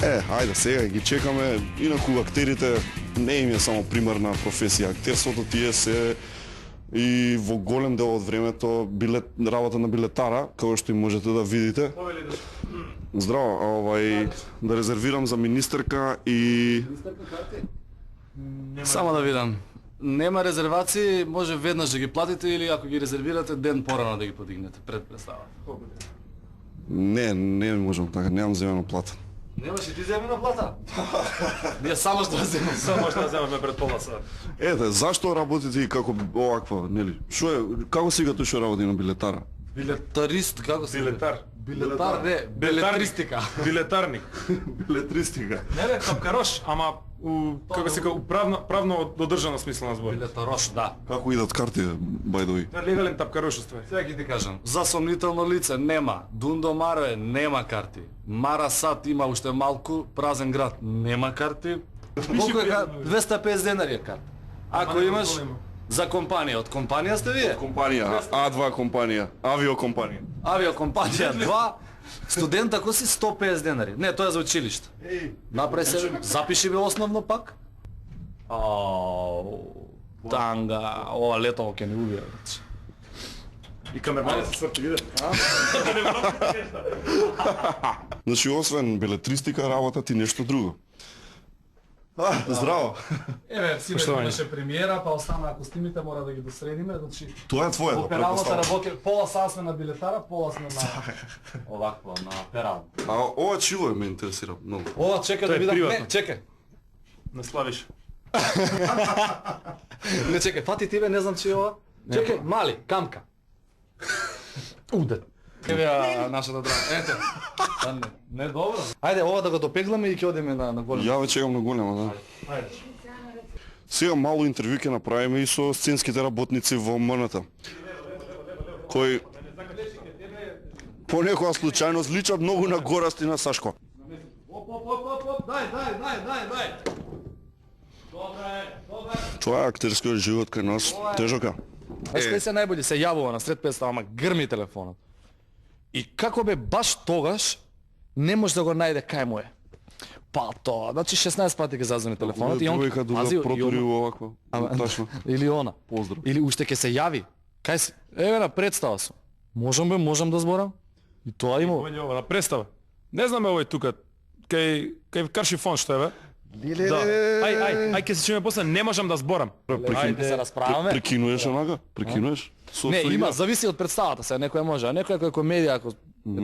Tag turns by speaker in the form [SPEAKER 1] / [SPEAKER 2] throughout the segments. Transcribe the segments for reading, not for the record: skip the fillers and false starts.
[SPEAKER 1] Хајде сега ги чекаме, инаку актерите не им е само примарна професија, актерството тие се и во голем дел од времето работа на билетара, како што и можете да видите. Здраво, да резервирам за министерка и...
[SPEAKER 2] Само да видам. Нема резервации, може веднаш да ги платите или ако ги резервирате ден порано да ги подигнете пред представа.
[SPEAKER 1] Не можам така, немам земена плата.
[SPEAKER 2] Немаш и ти земена плата? Ние само што земаме.
[SPEAKER 3] Само што земаме пред пола сат.
[SPEAKER 1] Ете, зашто работите и како оваква, нели? Како сега тој што работи на билетара?
[SPEAKER 2] Билетарист, како се?
[SPEAKER 3] Билетар.
[SPEAKER 2] Билетар, не, билетаристика.
[SPEAKER 3] Билетарник.
[SPEAKER 1] Билетристика.
[SPEAKER 3] Не, тапкарош, ама како се правно додржана смисла на збор.
[SPEAKER 2] Билетарош, да.
[SPEAKER 1] Како идат карти, бајдови?
[SPEAKER 3] Легален тапкарош уствари.
[SPEAKER 2] Сега ќе ти кажам. За сомнително лице нема. Дундо Марове нема карти. Мара Сад има уште малку, празен град нема карти. Колку е 250 денари е карта. Ако имаш за компанија, од компанија сте вие?
[SPEAKER 1] Компанија, А2 компанија, авиокомпанија.
[SPEAKER 2] Авиокомпанија 2, студент ако си 150 денари. Не, тоа е за училиште. Направи се, запиши бе основно пак. Танга, ова летово ќе не убија.
[SPEAKER 3] И камерманот се сврти, виде?
[SPEAKER 1] Значи, освен белетристика, работа ти нешто друго. Здраво.
[SPEAKER 2] Еве, синот имаше премиера, па остана костимите мора да ги досредиме, значи
[SPEAKER 1] Тоа е твоето,
[SPEAKER 2] пералната работи, пола сат сме на билетара, пола сме на овакво, на перал.
[SPEAKER 1] А ова чило ме интересира многу.
[SPEAKER 2] Ова чекај да видам, не, чекај.
[SPEAKER 3] Не славиш.
[SPEAKER 2] Не чекај, фати тебе, не знам че ова. Чекај, мали, камка. Удет. Еве нашата драма. Ете. Не добро. Ајде ова да го допегламе и ќе одиме на голем.
[SPEAKER 1] Ја ве чекам на голема, да.
[SPEAKER 2] Ајде.
[SPEAKER 1] Сега мало интервју ќе направиме и со сценските работници во МНТ. Кои по некоја случајност личат многу на Гораст и на Сашко.
[SPEAKER 2] Оп, дај. Добре.
[SPEAKER 1] Тоа е актерскиот живот кај нас. Тежок е.
[SPEAKER 2] Знаеш кој се најбољи се јавува на сред представа, ама грми телефонот. И како бе баш тогаш не може да го најде кај му е. Па тоа, значи 16 пати ќе зазвони телефонот и он
[SPEAKER 1] да протури овакво. Тачно.
[SPEAKER 2] Или она.
[SPEAKER 1] Поздрав.
[SPEAKER 2] Или уште ќе се јави. Кај си? Еве на представа сум. Можам да зборам? И тоа има.
[SPEAKER 3] Овој ова на представа. Не знаме овој тука. Кај Карши фон што е бе? Да. Ај ќе се чуеме после, не можам да зборам.
[SPEAKER 2] Ајде се расправаме.
[SPEAKER 1] Прекинуваш онака? Прекинуваш?
[SPEAKER 2] Не, има, зависи од представата, се некој може, а некој кој комедија, ако е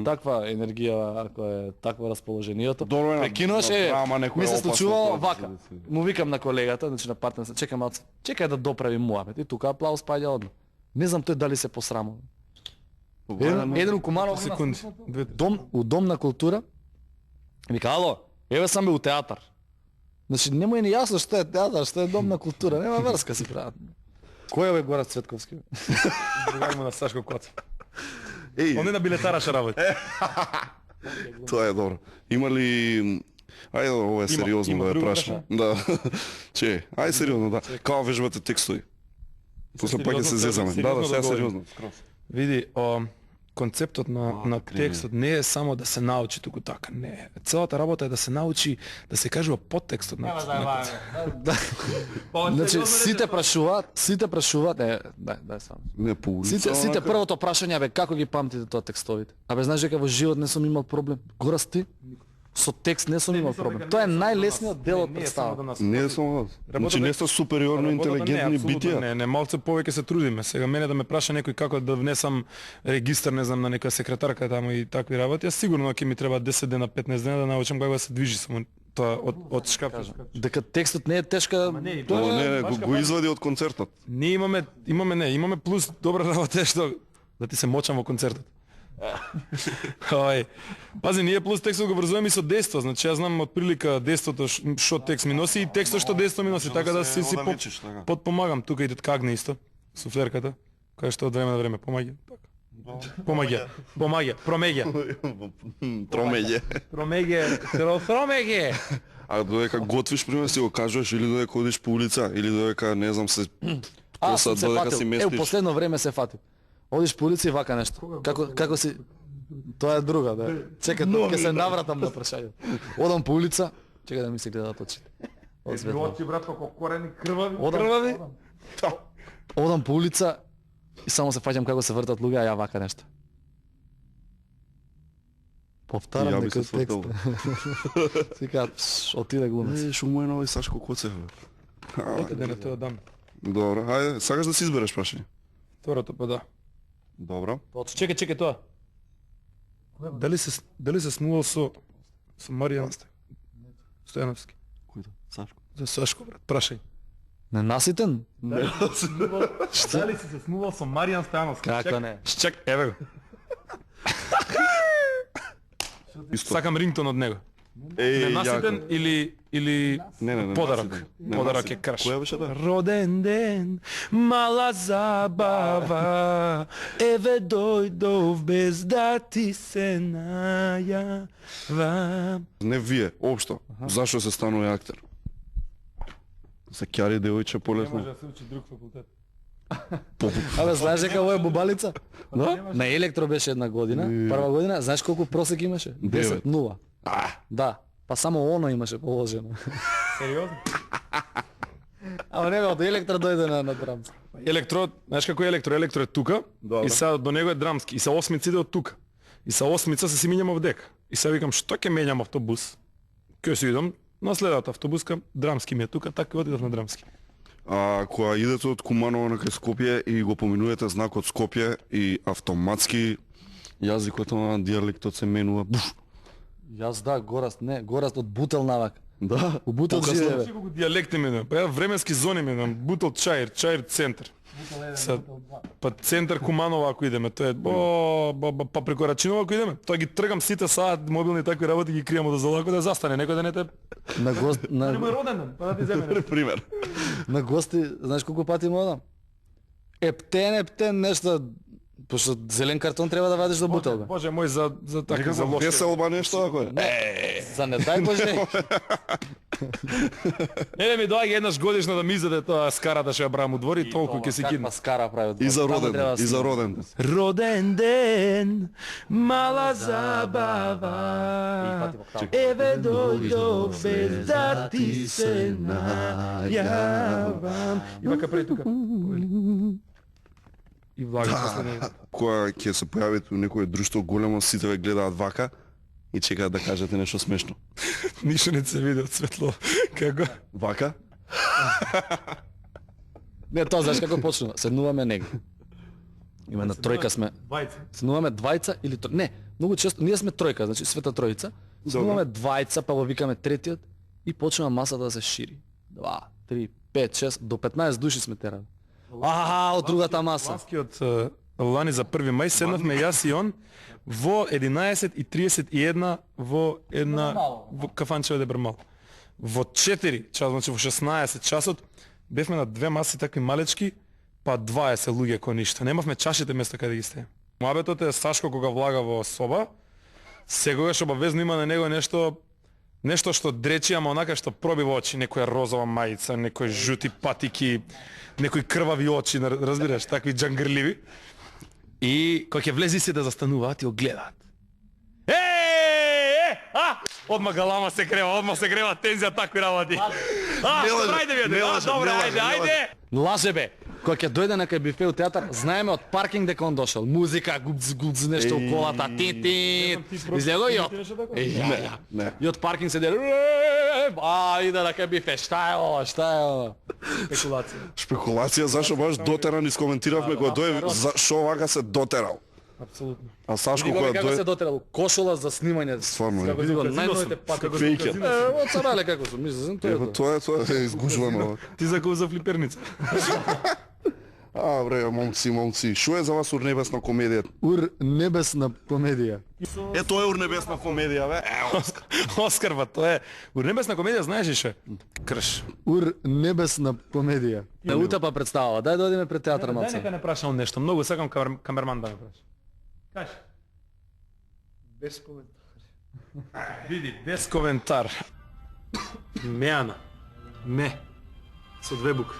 [SPEAKER 2] таква енергија, ако е такво расположението, прекинуваш ми се случувало вака. Му викам на колегата, значи на партнерот, чекај да доправи муабет и тука аплауз паѓа одма. Не знам тој дали се посрамува. Еден Куманов
[SPEAKER 3] секунди.
[SPEAKER 2] У дом на култура. Вика, ало, еве сам бе у театар. Значи не му е ни јасно што е театар, што е дом на култура, нема врска си прават. Кој е овој Горат Цветковски?
[SPEAKER 3] Другар му на Сашко Коца.
[SPEAKER 1] Он
[SPEAKER 3] е на билетара ше работи.
[SPEAKER 1] Тоа е добро. Има ли... Ајде, ова е сериозно да ја прашам. Да. Ајде сериозно, да. Као вежбате текстови? После пак ќе се зезаме. Да, сега сериозно.
[SPEAKER 3] Види, концептот на текстот не е само да се научи туку така, не. Целата работа е да се научи да се кажува подтекстот на
[SPEAKER 2] Значи сите прашуваат, дај само.
[SPEAKER 1] Не по улица.
[SPEAKER 2] Сите првото прашање бе како ги памтите тоа текстовите? Абе знаеш дека во живот не сум имал проблем. Горас ти? Со текст не сум имал проблем. Тоа е најлесниот дел од представа.
[SPEAKER 1] Не е само да. Значи не сте супериорно интелигентни битија.
[SPEAKER 3] Не, малце повеќе се трудиме. Сега мене да ме праша некој како да внесам регистар, не знам, на некоја секретарка таму и такви работи, јас сигурно ќе ми треба 10 дена, 15 дена да научам како да се движи само тоа од шкаф.
[SPEAKER 2] Дека текстот не е тешка.
[SPEAKER 1] Не, го извади од концертот.
[SPEAKER 3] Ние имаме плюс добра работа што да ти се мочам во концертот. Пази, ние плюс текстот го врзуваме и со дејство, значи јас знам отприлика дејството што текст ми носи и текстот што дејство ми носи, така да си подпомагам. Тука и Кагне исто, суфлерката, која што од време на време помаѓа. Помаѓа, Тромеѓе.
[SPEAKER 1] А додека готвиш, пример, си го кажуваш или додека одиш по улица, или додека, не знам, се
[SPEAKER 2] додека си местиш. Последно време се фатил. Одиш по улица и вака нешто. Како си Тоа е друга, да. Чекај, ќе се навратам на прашањето. Одам по улица, чекај да ми се гледат очите.
[SPEAKER 3] Очи брат како корени крвави.
[SPEAKER 2] Одам по улица и само се фаќам како се вртат луѓе, а ја вака нешто. Повтарам некој текст. Сика, отиде глумец.
[SPEAKER 1] Шо му е нови Сашко Коцев, бе?
[SPEAKER 3] Некаде на тоа дам.
[SPEAKER 1] Добро, хајде, сакаш да си избереш прашање?
[SPEAKER 3] Второто па да.
[SPEAKER 1] Добро.
[SPEAKER 3] Чекај тоа. Дали се снувал со Маријан Стојановски?
[SPEAKER 1] Кој тоа? Сашко.
[SPEAKER 3] За Сашко брат, прашај.
[SPEAKER 2] Ненаситен?
[SPEAKER 3] Дали си се снувал со Маријан Стојановски?
[SPEAKER 2] Како не?
[SPEAKER 3] Чек, еве го. Сакам рингтон од него. Ненаситен или подарок? Подарок е краш.
[SPEAKER 1] Која беше тоа?
[SPEAKER 3] Роден ден, мала забава, еве дојдов без да ти се најавам.
[SPEAKER 1] Не вие, општо. Зашо се станува актер? За кјари девојче полесно.
[SPEAKER 3] Не може да се учи друг факултет.
[SPEAKER 2] Абе, знаеш дека ово е бубалица? Да? На електро беше една година, прва година, знаеш колку просек имаше? 10-0. Да, па само оно имаше положено.
[SPEAKER 3] Сериозно?
[SPEAKER 2] Ама не бе, од електро дојде на драмски.
[SPEAKER 3] Електро, знаеш како е електро? Електро е тука и сега до него е драмски. И са осмиците од тука. И са осмица се си минјам овдека. И сега викам, што ќе менјам автобус? Кој си идам? На следната автобуска, драмски ми е тука, така отидов на драмски.
[SPEAKER 1] А кога идете од Куманово на кај Скопје и го поминувате знакот Скопје и автоматски јазикот на дијалектот се менува. Буф.
[SPEAKER 2] Јас да, Гораст од Бутел навак.
[SPEAKER 1] Да,
[SPEAKER 2] У Бутел живее.
[SPEAKER 3] Како го дијалекти мене, па ја временски зони мене, Бутел Чаир центар. Па центар Куманово ако идеме, тоа е па преку Рачинова ако идеме, тоа ги тргам сите саат мобилни такви работи ги кријам да залако да застане, некој да не те
[SPEAKER 2] На гост
[SPEAKER 3] не мој роден ден, па да ти земе.
[SPEAKER 1] пример.
[SPEAKER 2] на гости, знаеш колку пати му одам? Ептен нешто, пошто зелен картон треба да вадиш до Бутел бе.
[SPEAKER 3] Боже мој за така за лошо.
[SPEAKER 1] Веселба нешто ако е.
[SPEAKER 2] За не дај Боже.
[SPEAKER 3] Не ми доаѓа еднаш годишно да ми издаде тоа скара да ше ја брам у двори, толку ќе си кидна.
[SPEAKER 2] Каква скара прави од
[SPEAKER 1] И за
[SPEAKER 2] Таму
[SPEAKER 1] роден,
[SPEAKER 2] треба
[SPEAKER 1] и за роден.
[SPEAKER 3] Роден ден, мала забава, еве дојдов без да ти се најавам. И вака прави тука. И влага после него.
[SPEAKER 1] Кога ќе се појавите у некој друштво големо, сите ве гледаат вака и чекаат да кажете нешто смешно.
[SPEAKER 3] Ништо не се види од светло. Како?
[SPEAKER 1] Вака?
[SPEAKER 2] Не, тоа знаеш како почнува? Седнуваме негде. Има на тројка сме.
[SPEAKER 3] Двајца.
[SPEAKER 2] Седнуваме двајца или не, многу често ние сме тројка, значи света тројца. Седнуваме двајца, па го викаме третиот и почнува масата да се шири. 2, 3, 5, 6 до 15 души сме терали. Од другата маса.
[SPEAKER 3] Ласкиот лани за 1 мај седнавме јас и он во 11:31 во една во кафанче Дебрмал. Во 4 часот, значи во 16 часот бевме на две маси такви малечки, па 20 луѓе кои ништо. Немавме чашите место каде ги сте. Муабетот е Сашко кога влага во соба, сегогаш обавезно има на него нешто што дречи, ама онака што проби во очи, некоја розова мајица, некои жути патики, некои крвави очи, разбираш, такви џангрливи. И кога ќе влези се да застануваат и го гледаат. Одма галама се крева, тензија такви работи. Ајде, добре, ајде.
[SPEAKER 2] Лаже бе. Кога ќе дојде на кај бифе у театар, знаеме од паркинг дека он дошол. Музика, гудз нешто у колата, ти. Излего и од.
[SPEAKER 1] Не.
[SPEAKER 2] И од паркинг седе. Иде на кај бифе. Шта е ова?
[SPEAKER 3] Спекулација.
[SPEAKER 1] Шпекулација, зашо баш дотеран искоментиравме кога дојде, шо вака се дотерал.
[SPEAKER 3] Апсолутно.
[SPEAKER 1] А Сашко
[SPEAKER 2] Никога
[SPEAKER 1] кога
[SPEAKER 2] како се
[SPEAKER 1] дојде,
[SPEAKER 2] дотирал кошола за снимање.
[SPEAKER 1] стварно е.
[SPEAKER 2] Види го најновите пати.
[SPEAKER 1] Фејкер.
[SPEAKER 2] Од Сарале како сум, мислам тоа.
[SPEAKER 1] Тоа е изгужвано.
[SPEAKER 3] Ти закупи за флиперница.
[SPEAKER 1] Бре, момци, шо е за вас урнебесна комедија?
[SPEAKER 2] Урнебесна комедија.
[SPEAKER 1] Тоа е урнебесна комедија, бе.
[SPEAKER 3] Оскар, ба, тоа е. Урнебесна комедија, знаеш ли ше? Крш.
[SPEAKER 2] Урнебесна комедија. Не утапа представава. Дај дојдеме пред театар
[SPEAKER 3] Дај
[SPEAKER 2] малце.
[SPEAKER 3] нека не прашам нешто. Многу сакам камерман да ме праша. Кажи. Без коментар. Види, без коментар. Меана. Ме. Со две букви.